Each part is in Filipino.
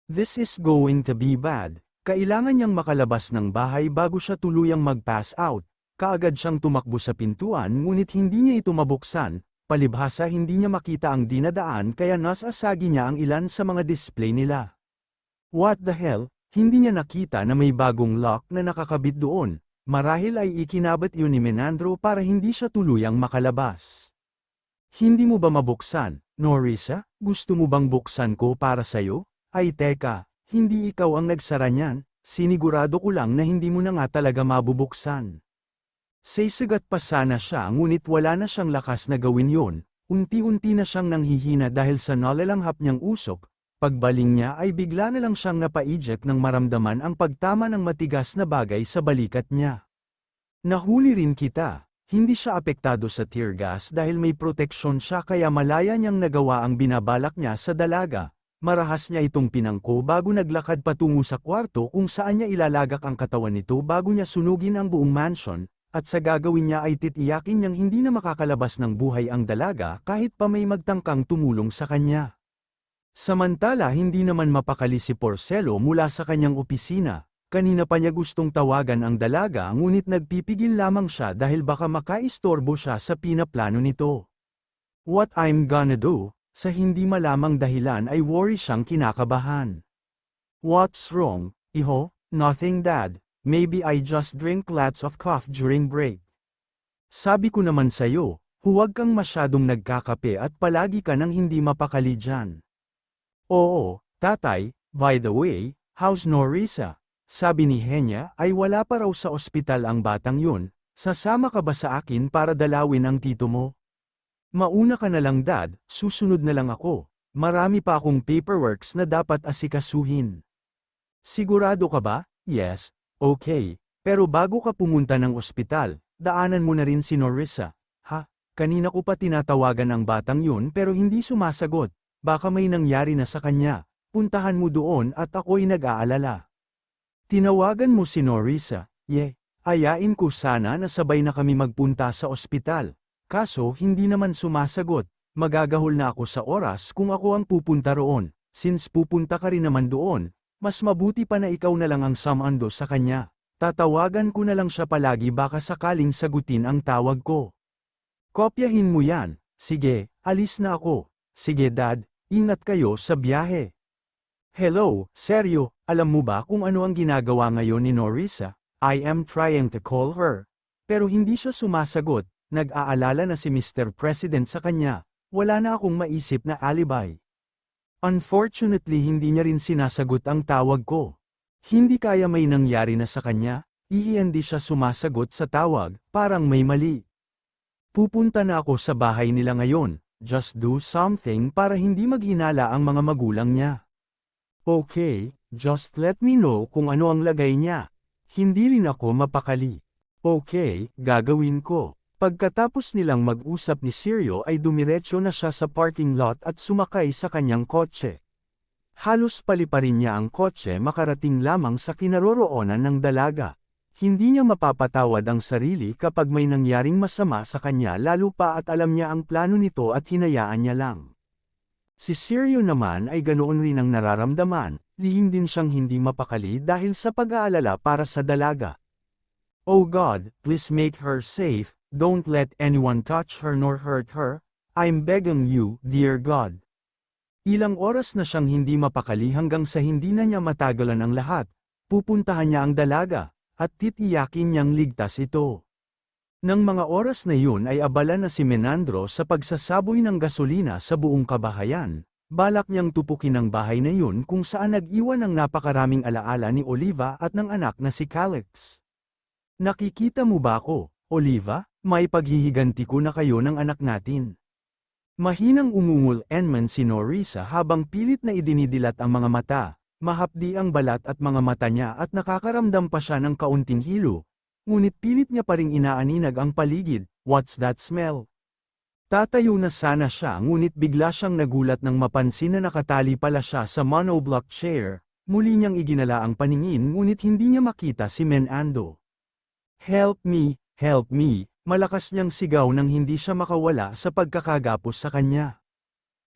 This is going to be bad. Kailangan niyang makalabas ng bahay bago siya tuluyang mag-pass out. Kaagad siyang tumakbo sa pintuan ngunit hindi niya ito mabuksan, palibhasa hindi niya makita ang dinadaan kaya nasasagi niya ang ilan sa mga display nila. What the hell? Hindi niya nakita na may bagong lock na nakakabit doon, marahil ay ikinabat yun ni Menandro para hindi siya tuluyang makalabas. Hindi mo ba mabuksan, Norisa? Gusto mo bang buksan ko para sa'yo? Ay teka, hindi ikaw ang nagsara niyan, sinigurado ko lang na hindi mo na nga talaga mabubuksan. Saysagat pa sana siya ngunit wala na siyang lakas na gawin yon, unti-unti na siyang nanghihina dahil sa nalalanghap niyang usok, pagbaling niya ay bigla na lang siyang napaijek nang maramdaman ang pagtama ng matigas na bagay sa balikat niya. Nahuli rin kita, hindi siya apektado sa tear gas dahil may proteksyon siya kaya malaya niyang nagawa ang binabalak niya sa dalaga. Marahas niya itong pinangko bago naglakad patungo sa kwarto kung saan niya ilalagak ang katawan nito bago niya sunugin ang buong mansion, at sa gagawin niya ay titiyakin niyang hindi na makakalabas ng buhay ang dalaga kahit pa may magtangkang tumulong sa kanya. Samantala hindi naman mapakali si Porcelo mula sa kanyang opisina, kanina pa niya gustong tawagan ang dalaga ngunit nagpipigil lamang siya dahil baka makaistorbo siya sa pinaplano nito. What I'm gonna do? Sa hindi malamang dahilan ay worry siyang kinakabahan. What's wrong, iho? Nothing dad, maybe I just drink lots of coffee during break. Sabi ko naman sa'yo, huwag kang masyadong nagkakape at palagi ka nang hindi mapakali dyan. Oo, tatay, by the way, how's Norisa? Sabi ni Henya ay wala pa raw sa ospital ang batang yun, sasama ka ba sa akin para dalawin ang tito mo? Mauna ka na lang dad, susunod na lang ako. Marami pa akong paperworks na dapat asikasuhin. Sigurado ka ba? Yes, okay. Pero bago ka pumunta ng ospital, daanan mo na rin si Norisa. Ha? Kanina ko pa tinatawagan ang batang yun pero hindi sumasagot. Baka may nangyari na sa kanya. Puntahan mo doon at ako'y nag-aalala. Tinawagan mo si Norisa. Ayain ko sana na sabay na kami magpunta sa ospital. Kaso hindi naman sumasagot, magagahol na ako sa oras kung ako ang pupunta roon, since pupunta ka rin naman doon, mas mabuti pa na ikaw na lang ang sumando sa kanya. Tatawagan ko na lang siya palagi baka sakaling sagutin ang tawag ko. Kopyahin mo yan, sige, alis na ako. Sige dad, ingat kayo sa biyahe. Hello, seryo, alam mo ba kung ano ang ginagawa ngayon ni Norisa? I am trying to call her. Pero hindi siya sumasagot. Nag-aalala na si Mr. President sa kanya, wala na akong maisip na alibi. Unfortunately hindi niya rin sinasagot ang tawag ko. Hindi kaya may nangyari na sa kanya, hindi siya sumasagot sa tawag, parang may mali. Pupunta na ako sa bahay nila ngayon, just do something para hindi maghinala ang mga magulang niya. Okay, just let me know kung ano ang lagay niya. Hindi rin ako mapakali. Okay, gagawin ko. Pagkatapos nilang mag-usap ni Sirio ay dumiretso na siya sa parking lot at sumakay sa kanyang kotse. Halos paliparin niya ang kotse makarating lamang sa kinaroroonan ng dalaga. Hindi niya mapapatawad ang sarili kapag may nangyaring masama sa kanya lalo pa at alam niya ang plano nito at hinayaan niya lang. Si Sirio naman ay ganoon rin ang nararamdaman, lihim din siyang hindi mapakali dahil sa pag-aalala para sa dalaga. Oh God, please make her safe. Don't let anyone touch her nor hurt her. I'm begging you, dear God. Ilang oras na siyang hindi mapakali hanggang sa hindi na niya matagalan ang lahat. Pupuntahan niya ang dalaga, at titiyakin niyang ligtas ito. Nang mga oras na yun ay abala na si Menandro sa pagsasaboy ng gasolina sa buong kabahayan. Balak niyang tupukin ang bahay na yun kung saan nag-iwan ng napakaraming alaala ni Oliva at ng anak na si Calix. Nakikita mo ba ako, Oliva? May paghihiganti ko na kayo ng anak natin. Mahinang umungol-enman si Norisa habang pilit na idinidilat ang mga mata, mahapdi ang balat at mga mata niya at nakakaramdam pa siya ng kaunting hilo. Ngunit pilit niya pa ring inaaninag ang paligid. What's that smell? Tatayo na sana siya ngunit bigla siyang nagulat nang mapansin na nakatali pala siya sa monoblock chair. Muli niyang iginala ang paningin ngunit hindi niya makita si Menando. Help me, help me. Malakas niyang sigaw nang hindi siya makawala sa pagkakagapos sa kanya.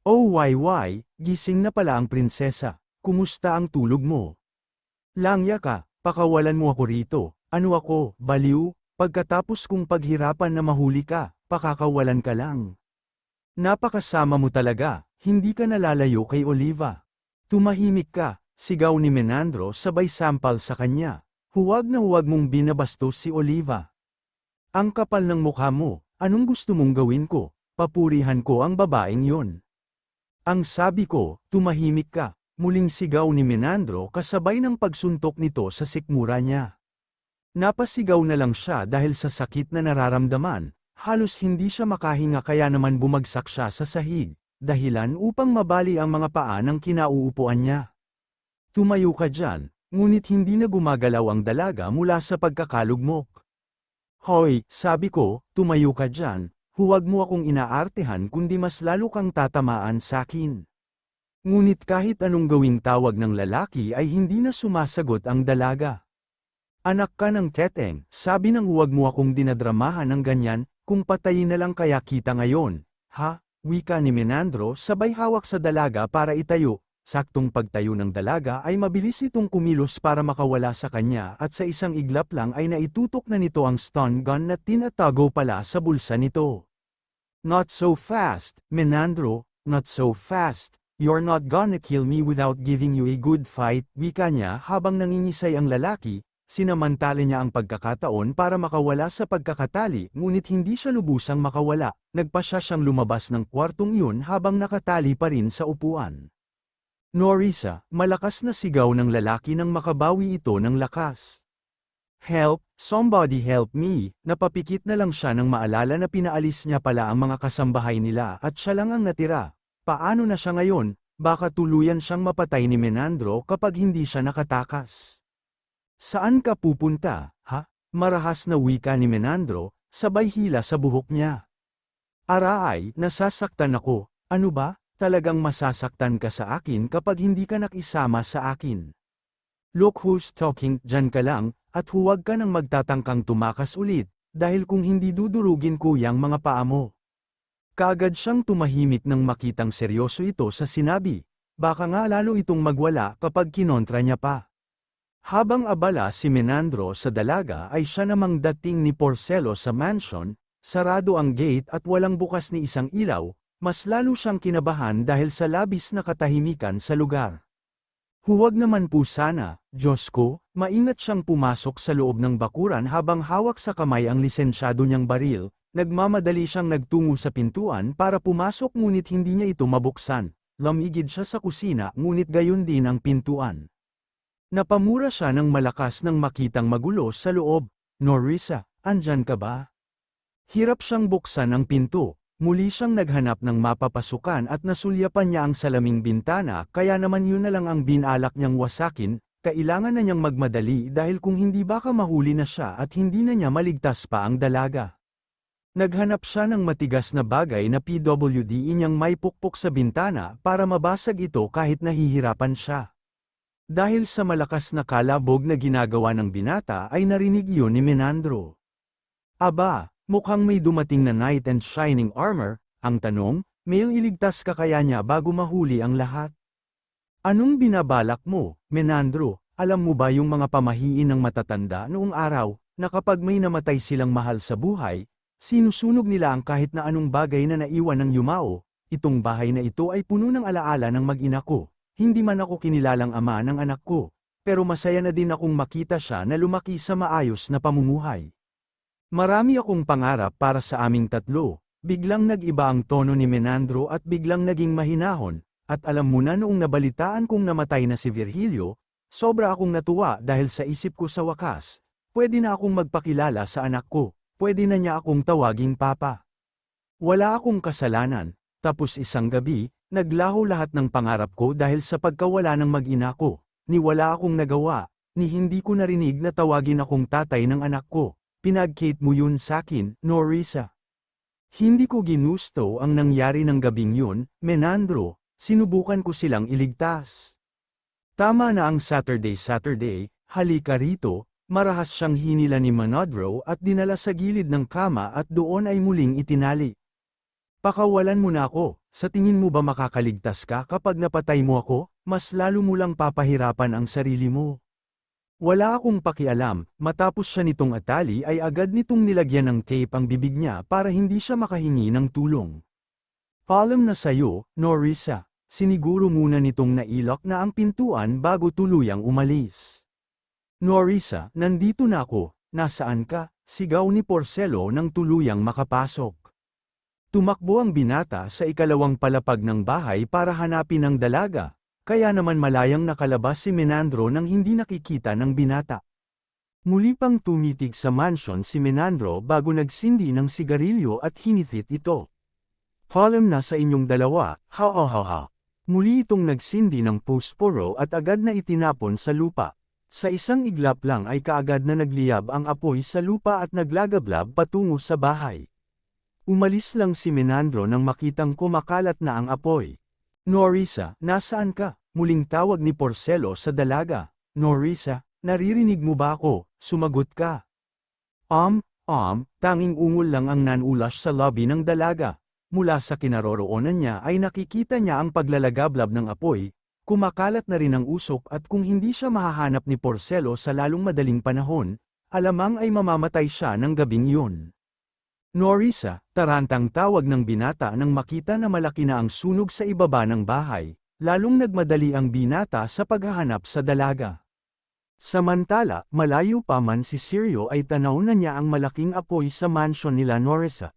Oh why, gising na pala ang prinsesa. Kumusta ang tulog mo? Langya ka, pakawalan mo ako rito. Ano ako, baliw? Pagkatapos kong paghirapan na mahuli ka, pakakawalan ka lang. Napakasama mo talaga, hindi ka nalalayo kay Oliva. Tumahimik ka, sigaw ni Menandro sabay sampal sa kanya. Huwag na huwag mong binabastos si Oliva. Ang kapal ng mukha mo, anong gusto mong gawin ko? Papurihan ko ang babaeng yon. Ang sabi ko, tumahimik ka, muling sigaw ni Menandro kasabay ng pagsuntok nito sa sikmura niya. Napasigaw na lang siya dahil sa sakit na nararamdaman, halos hindi siya makahinga kaya naman bumagsak siya sa sahig, dahilan upang mabali ang mga paa ng kinauupuan niya. Tumayo ka dyan, ngunit hindi na gumagalaw ang dalaga mula sa pagkakalugmok. Hoy, sabi ko, tumayo ka dyan, huwag mo akong inaartehan kundi mas lalo kang tatamaan sakin. Ngunit kahit anong gawing tawag ng lalaki ay hindi na sumasagot ang dalaga. Anak ka ng teteng, sabi nang huwag mo akong dinadramahan ng ganyan, kung patayin na lang kaya kita ngayon. Ha? Wika ni Menandro sabay hawak sa dalaga para itayo. Saktong pagtayo ng dalaga ay mabilis itong kumilos para makawala sa kanya at sa isang iglap lang ay naitutok na nito ang stun gun na tinatago pala sa bulsa nito. Not so fast, Menandro, not so fast. You're not gonna kill me without giving you a good fight, wika niya habang nangingisay ang lalaki. Sinamantala niya ang pagkakataon para makawala sa pagkakatali ngunit hindi siya lubusang makawala, nagpa siyang lumabas ng kwartong yun habang nakatali pa rin sa upuan. Norisa, malakas na sigaw ng lalaki nang makabawi ito ng lakas. Help, somebody help me, napapikit na lang siya nang maalala na pinaalis niya pala ang mga kasambahay nila at siya lang ang natira. Paano na siya ngayon? Baka tuluyan siyang mapatay ni Menandro kapag hindi siya nakatakas. Saan ka pupunta, ha? Marahas na wika ni Menandro, sabay hila sa buhok niya. Aray, nasasaktan ako, ano ba? Talagang masasaktan ka sa akin kapag hindi ka nakisama sa akin. Look who's talking, dyan ka lang, at huwag ka nang magtatangkang tumakas ulit, dahil kung hindi dudurugin ko yang mga paa mo. Kaagad siyang tumahimik nang makitang seryoso ito sa sinabi, baka nga lalo itong magwala kapag kinontra niya pa. Habang abala si Menandro sa dalaga ay siya namang dating ni Porcelo sa mansion, sarado ang gate at walang bukas ni isang ilaw, mas lalo siyang kinabahan dahil sa labis na katahimikan sa lugar. Huwag naman po sana, Diyos ko, maingat siyang pumasok sa loob ng bakuran habang hawak sa kamay ang lisensyado niyang baril, nagmamadali siyang nagtungo sa pintuan para pumasok ngunit hindi niya ito mabuksan, lamigid siya sa kusina ngunit gayon din ang pintuan. Napamura siya ng malakas nang makitang magulo sa loob. Norisa, andyan ka ba? Hirap siyang buksan ang pinto. Muli siyang naghanap ng mapapasukan at nasulyapan niya ang salaming bintana kaya naman yun na lang ang binalak niyang wasakin, kailangan na niyang magmadali dahil kung hindi baka mahuli na siya at hindi na niya maligtas pa ang dalaga. Naghanap siya ng matigas na bagay na PWD niyang may pukpok sa bintana para mabasag ito kahit nahihirapan siya. Dahil sa malakas na kalabog na ginagawa ng binata ay narinig yun ni Menandro. Aba! Mukhang may dumating na knight and shining armor, ang tanong, may iligtas ka kaya niya bago mahuli ang lahat? Anong binabalak mo, Menandro? Alam mo ba yung mga pamahiin ng matatanda noong araw, na kapag may namatay silang mahal sa buhay, sinusunog nila ang kahit na anong bagay na naiwan ng yumao, itong bahay na ito ay puno ng alaala ng mag-ina ko, hindi man ako kinilalang ama ng anak ko, pero masaya na din akong makita siya na lumaki sa maayos na pamumuhay. Marami akong pangarap para sa aming tatlo, biglang nag-iba ang tono ni Menandro at biglang naging mahinahon, at alam mo na noong nabalitaan kong namatay na si Virgilio, sobra akong natuwa dahil sa isip ko sa wakas, pwede na akong magpakilala sa anak ko, pwede na niya akong tawaging papa. Wala akong kasalanan, tapos isang gabi, naglaho lahat ng pangarap ko dahil sa pagkawala ng mag-ina ko, ni wala akong nagawa, ni hindi ko narinig na tawagin akong tatay ng anak ko. Pinagkate mo yun sakin, Norisa. Hindi ko ginusto ang nangyari ng gabing yun, Menandro, sinubukan ko silang iligtas. Tama na ang Saturday, halika rito, marahas siyang hinila ni Menandro at dinala sa gilid ng kama at doon ay muling itinali. Pakawalan mo na ako, sa tingin mo ba makakaligtas ka kapag napatay mo ako? Mas lalo mo lang papahirapan ang sarili mo. Wala akong pakialam, matapos siya nitong atali ay agad nitong nilagyan ng tape ang bibig niya para hindi siya makahingi ng tulong. Paalam na sayo, Norisa. Siniguro muna nitong nailak na ang pintuan bago tuluyang umalis. Norisa, nandito na ako, nasaan ka? Sigaw ni Porcelo nang tuluyang makapasok. Tumakbo ang binata sa ikalawang palapag ng bahay para hanapin ang dalaga, kaya naman malayang nakalabas si Menandro nang hindi nakikita ng binata. Muli pang tumitig sa mansion si Menandro bago nagsindi ng sigarilyo at hinithit ito. Paalam na sa inyong dalawa, ha. Muli itong nagsindi ng posporo at agad na itinapon sa lupa. Sa isang iglap lang ay kaagad na nagliyab ang apoy sa lupa at naglagablab patungo sa bahay. Umalis lang si Menandro nang makitang kumakalat na ang apoy. Norisa, nasaan ka? Muling tawag ni Porcelo sa dalaga. Norisa, naririnig mo ba ako? Sumagot ka. Tanging ungol lang ang nanulas sa lobby ng dalaga. Mula sa kinaroroonan niya ay nakikita niya ang paglalagablab ng apoy, kumakalat na rin ang usok at kung hindi siya mahahanap ni Porcelo sa lalong madaling panahon, alamang ay mamamatay siya ng gabing iyon. Norisa, tarantang tawag ng binata nang makita na malaki na ang sunog sa ibaba ng bahay, lalong nagmadali ang binata sa paghahanap sa dalaga. Samantala, malayo pa man si Sirio ay tanaw na niya ang malaking apoy sa mansion nila Norisa.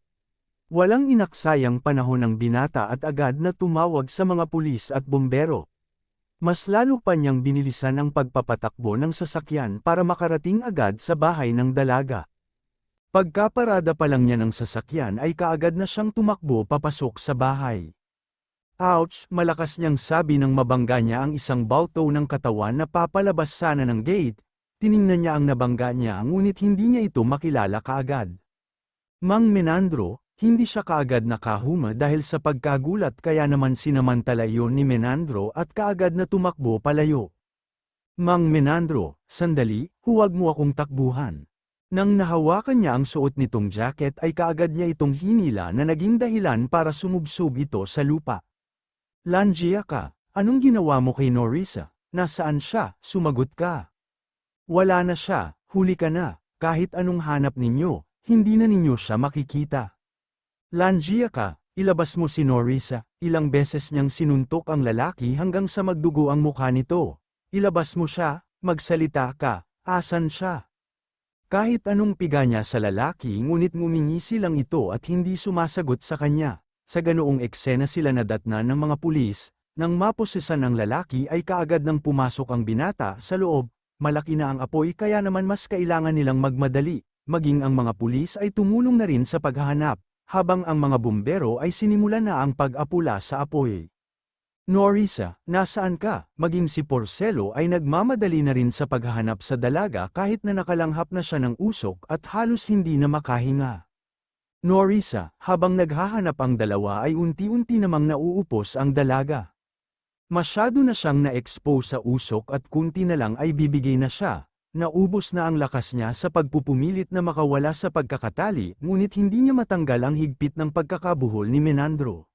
Walang inaksayang panahon ng binata at agad na tumawag sa mga pulis at bumbero. Mas lalo pa niyang binilisan ang pagpapatakbo ng sasakyan para makarating agad sa bahay ng dalaga. Pagkaparada pa lang niya ng sasakyan ay kaagad na siyang tumakbo papasok sa bahay. Ouch! Malakas niyang sabi nang mabangga niya ang isang balto ng katawan na papalabas sana ng gate. Tiningnan niya ang nabangga niya ngunit hindi niya ito makilala kaagad. Mang Menandro, hindi siya kaagad nakahuma dahil sa pagkagulat kaya naman sinamantala iyon ni Menandro at kaagad na tumakbo palayo. Mang Menandro, sandali, huwag mo akong takbuhan. Nang nahawakan niya ang suot nitong jacket ay kaagad niya itong hinila na naging dahilan para sumubsob ito sa lupa. Langia ka, anong ginawa mo kay Norisa? Nasaan siya? Sumagot ka. Wala na siya, huli ka na, kahit anong hanap ninyo, hindi na ninyo siya makikita. Langia ka, ilabas mo si Norisa. Ilang beses niyang sinuntok ang lalaki hanggang sa magdugo ang mukha nito. Ilabas mo siya, magsalita ka, asan siya? Kahit anong piga niya sa lalaki ngunit ngumingisi lang ito at hindi sumasagot sa kanya. Sa ganoong eksena sila nadatnan ng mga pulis, nang maposesan ng lalaki ay kaagad nang pumasok ang binata sa loob, malaki na ang apoy kaya naman mas kailangan nilang magmadali, maging ang mga pulis ay tumulong na rin sa paghahanap, habang ang mga bumbero ay sinimulan na ang pag-apula sa apoy. Norisa, nasaan ka? Maging si Porcelo ay nagmamadali na rin sa paghahanap sa dalaga kahit na nakalanghap na siya ng usok at halos hindi na makahinga. Norisa, habang naghahanap ang dalawa ay unti-unti namang nauupos ang dalaga. Masyado na siyang na-expose sa usok at kunti na lang ay bibigay na siya. Naubos na ang lakas niya sa pagpupumilit na makawala sa pagkakatali ngunit hindi niya matanggal ang higpit ng pagkakabuhol ni Menandro.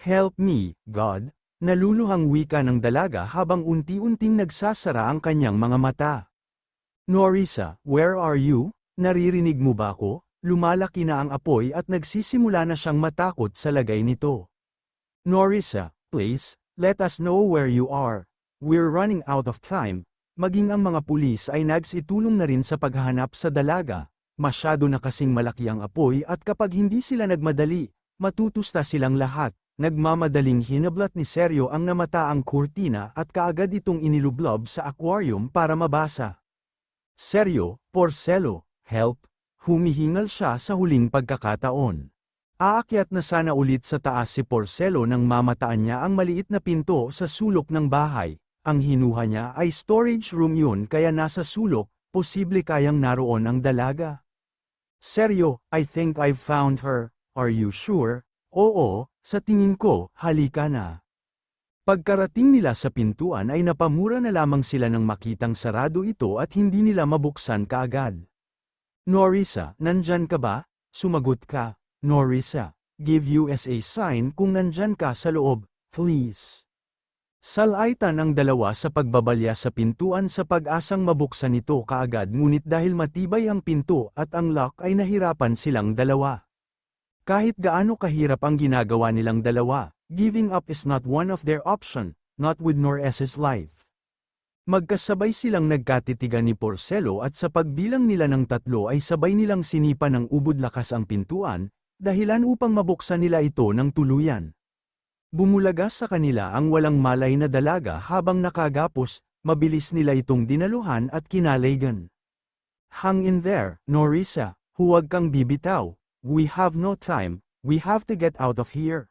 Help me, God! Naluluhang wika ng dalaga habang unti-unting nagsasara ang kanyang mga mata. Norisa, where are you? Naririnig mo ba ako? Lumalaki na ang apoy at nagsisimula na siyang matakot sa lagay nito. Norisa, please, let us know where you are. We're running out of time. Maging ang mga pulis ay nagsitulong na rin sa paghahanap sa dalaga. Masyado na kasing malaki ang apoy at kapag hindi sila nagmadali, matutusta silang lahat. Nagmamadaling hinablat ni Sergio ang namataang kurtina at kaagad itong inilublob sa aquarium para mabasa. Sergio, Porcelo, help! Humihingal siya sa huling pagkakataon. Aakyat na sana ulit sa taas si Porcelo nang mamataan niya ang maliit na pinto sa sulok ng bahay. Ang hinuha niya ay storage room yun kaya nasa sulok, posible kayang naroon ang dalaga. Sergio, I think I've found her. Are you sure? Oo, sa tingin ko, halika na. Pagkarating nila sa pintuan ay napamura na lamang sila nang makitang sarado ito at hindi nila mabuksan kaagad. Norisa, nandyan ka ba? Sumagot ka. Norisa, give us a sign kung nandyan ka sa loob, please. Salaitan ang dalawa sa pagbabalya sa pintuan sa pag-asang mabuksan ito kaagad ngunit dahil matibay ang pinto at ang lock ay nahirapan silang dalawa. Kahit gaano kahirap ang ginagawa nilang dalawa, giving up is not one of their option, not with Norris's life. Magkasabay silang nagkatitigan ni Porcelo at sa pagbilang nila ng 3 ay sabay nilang sinipa ng ubod lakas ang pintuan, dahilan upang mabuksan nila ito ng tuluyan. Bumulaga sa kanila ang walang malay na dalaga habang nakagapos, mabilis nila itong dinaluhan at kinalaigan. Hang in there, Norisa, huwag kang bibitaw, we have no time, we have to get out of here.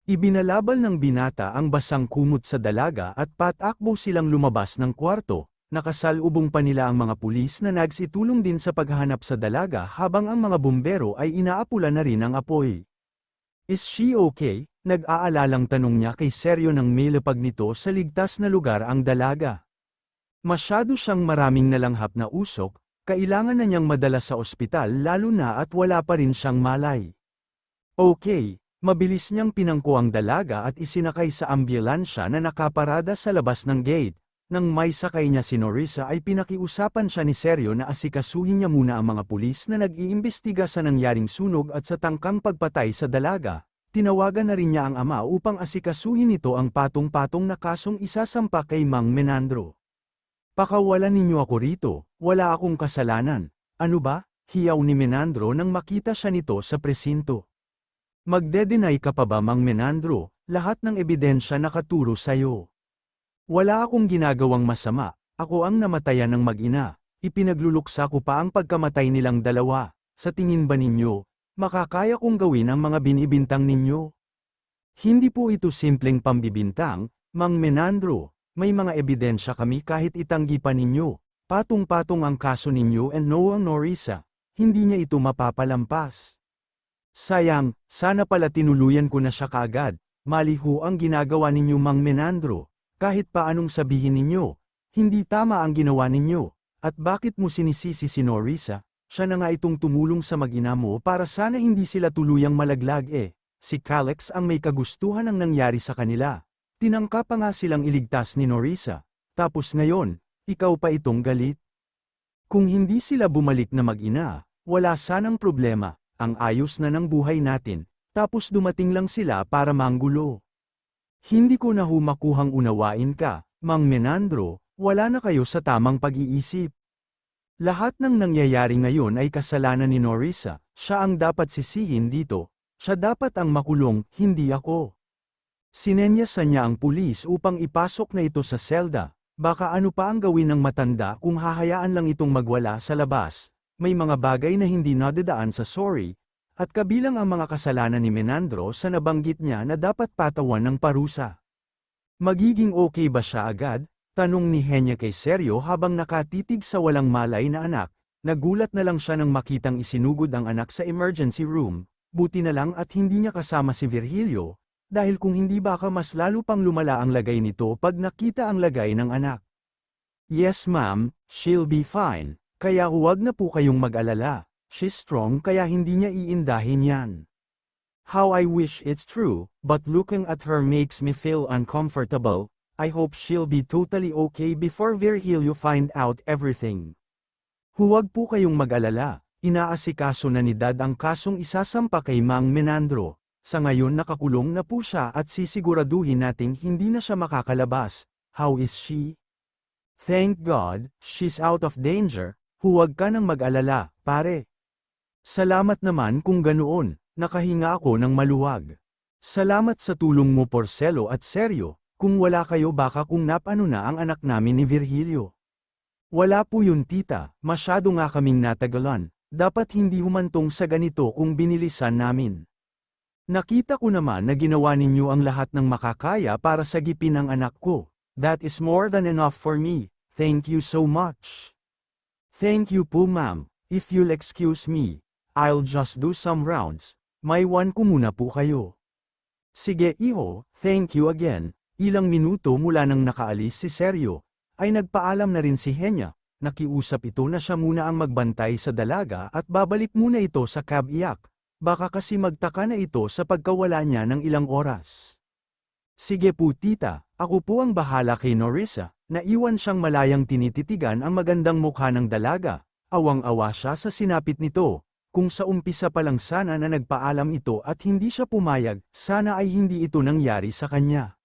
Ibinalabal ng binata ang basang kumot sa dalaga at patakbo silang lumabas ng kwarto, nakasalubong pa nila ang mga pulis na nagsitulong din sa paghahanap sa dalaga habang ang mga bumbero ay inaapula na rin ang apoy. Is she okay? Nag-aalalang tanong niya kay Seryo nang may lapag nito sa ligtas na lugar ang dalaga. Masyado siyang maraming nalanghap na usok, kailangan na niyang madala sa ospital lalo na at wala pa rin siyang malay. Okay, mabilis niyang pinangko ang dalaga at isinakay sa ambulansya na nakaparada sa labas ng gate. Nang may sakay niya si Norisa ay pinakiusapan siya ni Seryo na asikasuhin niya muna ang mga pulis na nag-iimbestiga sa nangyaring sunog at sa tangkang pagpatay sa dalaga. Tinawagan na rin niya ang ama upang asikasuhin nito ang patong-patong na kasong isasampa kay Mang Menandro. Pakawalan ninyo ako rito, wala akong kasalanan. Ano ba? Hiyaw ni Menandro nang makita siya nito sa presinto. Magde-deny ka pa ba Mang Menandro? Lahat ng ebidensya nakaturo sa'yo. Wala akong ginagawang masama, ako ang namatayan ng mag-ina, ipinagluluksa ko pa ang pagkamatay nilang dalawa. Sa tingin ba ninyo, makakaya kong gawin ang mga binibintang ninyo? Hindi po ito simpleng pambibintang, Mang Menandro, may mga ebidensya kami kahit itanggi pa ninyo, patong-patong ang kaso ninyo and Noah Norisa, hindi niya ito mapapalampas. Sayang, sana pala tinuluyan ko na siya kaagad, mali ho ang ginagawa ninyo Mang Menandro. Kahit paanong sabihin ninyo, hindi tama ang ginawa ninyo, at bakit mo sinisisi si Norisa, siya na nga itong tumulong sa mag-ina mo para sana hindi sila tuluyang malaglag si Calix ang may kagustuhan ang nangyari sa kanila. Tinangka pa nga silang iligtas ni Norisa, tapos ngayon, ikaw pa itong galit. Kung hindi sila bumalik na mag-ina, wala sanang problema, ang ayos na ng buhay natin, tapos dumating lang sila para manggulo. Hindi ko na makuhang unawain ka, Mang Menandro, wala na kayo sa tamang pag-iisip. Lahat ng nangyayari ngayon ay kasalanan ni Norisa, siya ang dapat sisihin dito, siya dapat ang makulong, hindi ako. Sinenyasan niya ang pulis upang ipasok na ito sa selda, baka ano pa ang gawin ng matanda kung hahayaan lang itong magwala sa labas, may mga bagay na hindi nadadaan sa sorry, at kabilang ang mga kasalanan ni Menandro sa nabanggit niya na dapat patawan ng parusa. Magiging okay ba siya agad? Tanong ni Henya kay Seryo habang nakatitig sa walang malay na anak, nagulat na lang siya nang makitang isinugod ang anak sa emergency room, buti na lang at hindi niya kasama si Virgilio, dahil kung hindi baka mas lalo pang lumala ang lagay nito pag nakita ang lagay ng anak. Yes ma'am, she'll be fine, kaya huwag na po kayong mag-alala. She's strong kaya hindi niya iindahin yan. How I wish it's true, but looking at her makes me feel uncomfortable. I hope she'll be totally okay before Virgilio find out everything. Huwag po kayong mag-alala, inaasikaso na ni Dad ang kasong isasampa kay Mang Menandro. Sa ngayon nakakulong na po siya at sisiguraduhin nating hindi na siya makakalabas. How is she? Thank God, she's out of danger. Huwag ka nang mag-alala, pare. Salamat naman kung ganoon, nakahinga ako ng maluwag. Salamat sa tulong mo Porcelo at Seryo, kung wala kayo baka kung napano na ang anak namin ni Virgilio. Wala po yun tita, masyado nga kaming natagalan, dapat hindi humantong sa ganito kung binilisan namin. Nakita ko naman na ginawa ninyo ang lahat ng makakaya para sagipin ang anak ko, that is more than enough for me, thank you so much. Thank you po ma'am, if you'll excuse me. I'll just do some rounds, may one ko muna po kayo. Sige iho, thank you again. Ilang minuto mula nang nakaalis si Seryo, ay nagpaalam na rin si Henya, nakiusap ito na siya muna ang magbantay sa dalaga at babalik muna ito sa cab iyak. Baka kasi magtaka na ito sa pagkawala niya ng ilang oras. Sige po tita, ako po ang bahala kay Norisa. Naiwan siyang malayang tinititigan ang magandang mukha ng dalaga. Awang-awa siya sa sinapit nito. Kung sa umpisa pa lang sana na nagpaalam ito at hindi siya pumayag, sana ay hindi ito nangyari sa kanya.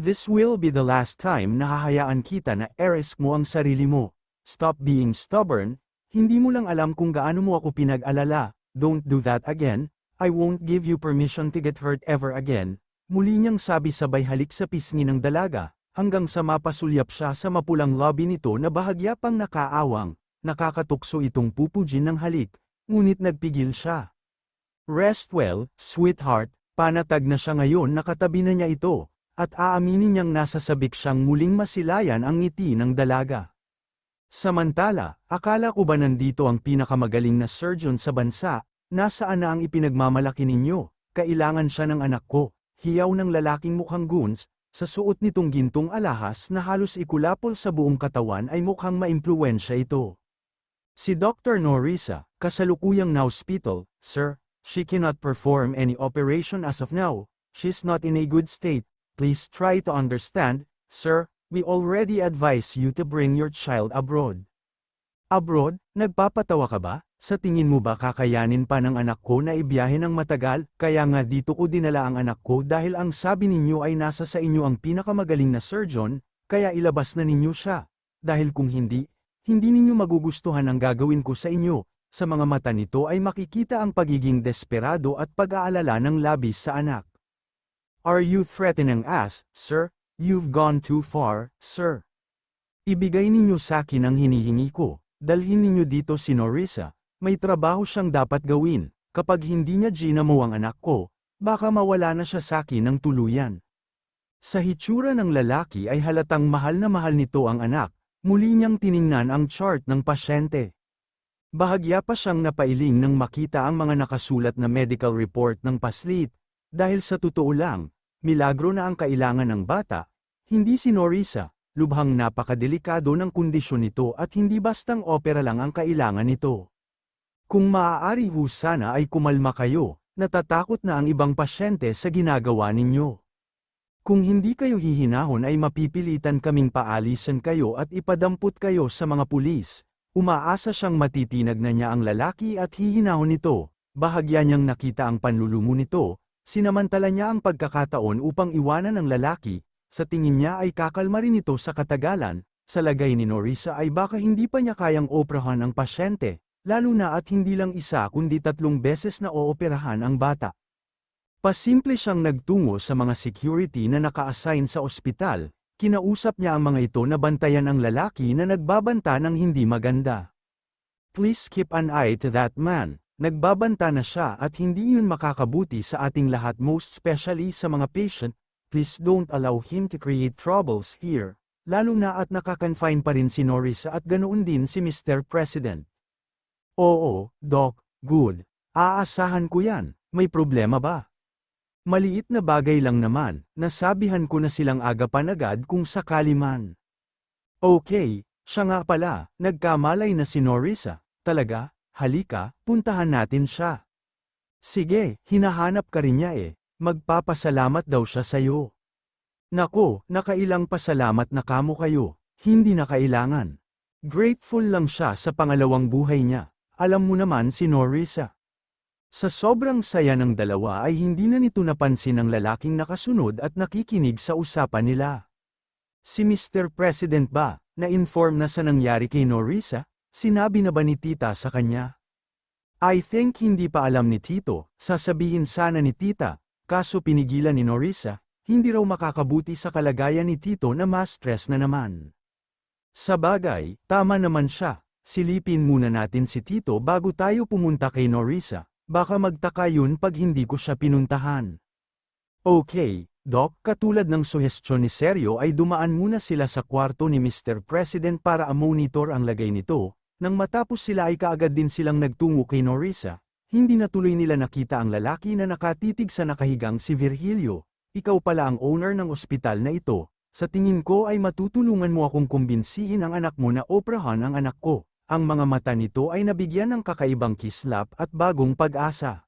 This will be the last time na hahayaan kita na heiress mo ang sarili mo. Stop being stubborn, hindi mo lang alam kung gaano mo ako pinag-alala. Don't do that again, I won't give you permission to get hurt ever again. Muli niyang sabi sabay halik sa pisngi ng dalaga, hanggang sa mapasulyap siya sa mapulang lobby nito na bahagya pang nakaawang, nakakatukso itong pupujin ng halik, ngunit nagpigil siya. Rest well, sweetheart, panatag na siya ngayon nakatabi na niya ito, at aaminin niyang nasa sabik siyang muling masilayan ang ngiti ng dalaga. Samantala, akala ko ba nandito ang pinakamagaling na surgeon sa bansa, nasaan na ang ipinagmamalaki ninyo, kailangan siya ng anak ko, hiyaw ng lalaking mukhang goons, sa suot nitong gintong alahas na halos ikulapol sa buong katawan ay mukhang maimpluwensya ito. Si Dr. Norisa, kasalukuyang na hospital, sir, she cannot perform any operation as of now, she's not in a good state, please try to understand, sir. We already advise you to bring your child abroad. Abroad? Nagpapatawa ka ba? Sa tingin mo ba kakayanin pa ng anak ko na ibiyahe ng matagal? Kaya nga dito ko dinala ang anak ko dahil ang sabi ninyo ay nasa sa inyo ang pinakamagaling na surgeon, kaya ilabas na ninyo siya. Dahil kung hindi ninyo magugustuhan ang gagawin ko sa inyo. Sa mga mata nito ay makikita ang pagiging desperado at pag-aalala ng labis sa anak. Are you threatening us, sir? You've gone too far, sir. Ibigay ninyo sa akin ang hinihingi ko. Dalhin ninyo dito si Norisa. May trabaho siyang dapat gawin. Kapag hindi niya ginamo ang anak ko, baka mawala na siya sa akin ng tuluyan. Sa hitsura ng lalaki ay halatang mahal na mahal nito ang anak. Muli niyang tiningnan ang chart ng pasyente. Bahagya pa siyang napailing nang makita ang mga nakasulat na medical report ng paslit. Dahil sa totoo lang, milagro na ang kailangan ng bata. Hindi si Norisa, lubhang napakadelikado ng kondisyon nito at hindi bastang opera lang ang kailangan nito. Kung maaari ho sana ay kumalma kayo, natatakot na ang ibang pasyente sa ginagawa ninyo. Kung hindi kayo hihinahon ay mapipilitan kaming paalisan kayo at ipadampot kayo sa mga pulis. Umaasa siyang matitinag na niya ang lalaki at hihinahon nito, bahagya niyang nakita ang panlulumo nito, sinamantala niya ang pagkakataon upang iwanan ang lalaki. Sa tingin niya ay kakalma rin ito sa katagalan, sa lagay ni Norisa ay baka hindi pa niya kayang operahan ang pasyente, lalo na at hindi lang isa kundi 3 beses na ooperahan ang bata. Pasimple siyang nagtungo sa mga security na naka-assign sa ospital, kinausap niya ang mga ito na bantayan ang lalaki na nagbabanta ng hindi maganda. Please keep an eye to that man, nagbabanta na siya at hindi yun makakabuti sa ating lahat most especially sa mga patient. Please don't allow him to create troubles here, lalo na at nakakonfine pa rin si Norisa at ganoon din si Mr. President. Oo, Doc, good. Aasahan ko yan, may problema ba? Maliit na bagay lang naman, nasabihan ko na silang agapan agad kung sakali man. Okay, siya nga pala, nagkamalay na si Norisa, talaga, halika, puntahan natin siya. Sige, hinahanap ka rin niya eh. Magpapasalamat daw siya sa'yo. Nako, nakailang pasalamat na kamo kayo, hindi na kailangan. Grateful lang siya sa pangalawang buhay niya, alam mo naman si Norisa. Sa sobrang saya ng dalawa ay hindi na nito napansin ang lalaking nakasunod at nakikinig sa usapan nila. Si Mr. President ba, na-inform na sa nangyari kay Norisa? Sinabi na ba ni tita sa kanya? I think hindi pa alam ni Tito, sasabihin sana ni tita. Kaso pinigilan ni Norisa, hindi raw makakabuti sa kalagayan ni Tito na ma-stress na naman. Sabagay, tama naman siya, silipin muna natin si Tito bago tayo pumunta kay Norisa, baka magtaka yun pag hindi ko siya pinuntahan. Okay, Doc, katulad ng suhestyon ni Sergio ay dumaan muna sila sa kwarto ni Mr. President para monitor ang lagay nito, nang matapos sila ay kaagad din silang nagtungo kay Norisa. Hindi na tuloy nila nakita ang lalaki na nakatitig sa nakahigang si Virgilio. Ikaw pala ang owner ng ospital na ito. Sa tingin ko ay matutulungan mo akong kumbinsihin ang anak mo na operahan ang anak ko. Ang mga mata nito ay nabigyan ng kakaibang kislap at bagong pag-asa.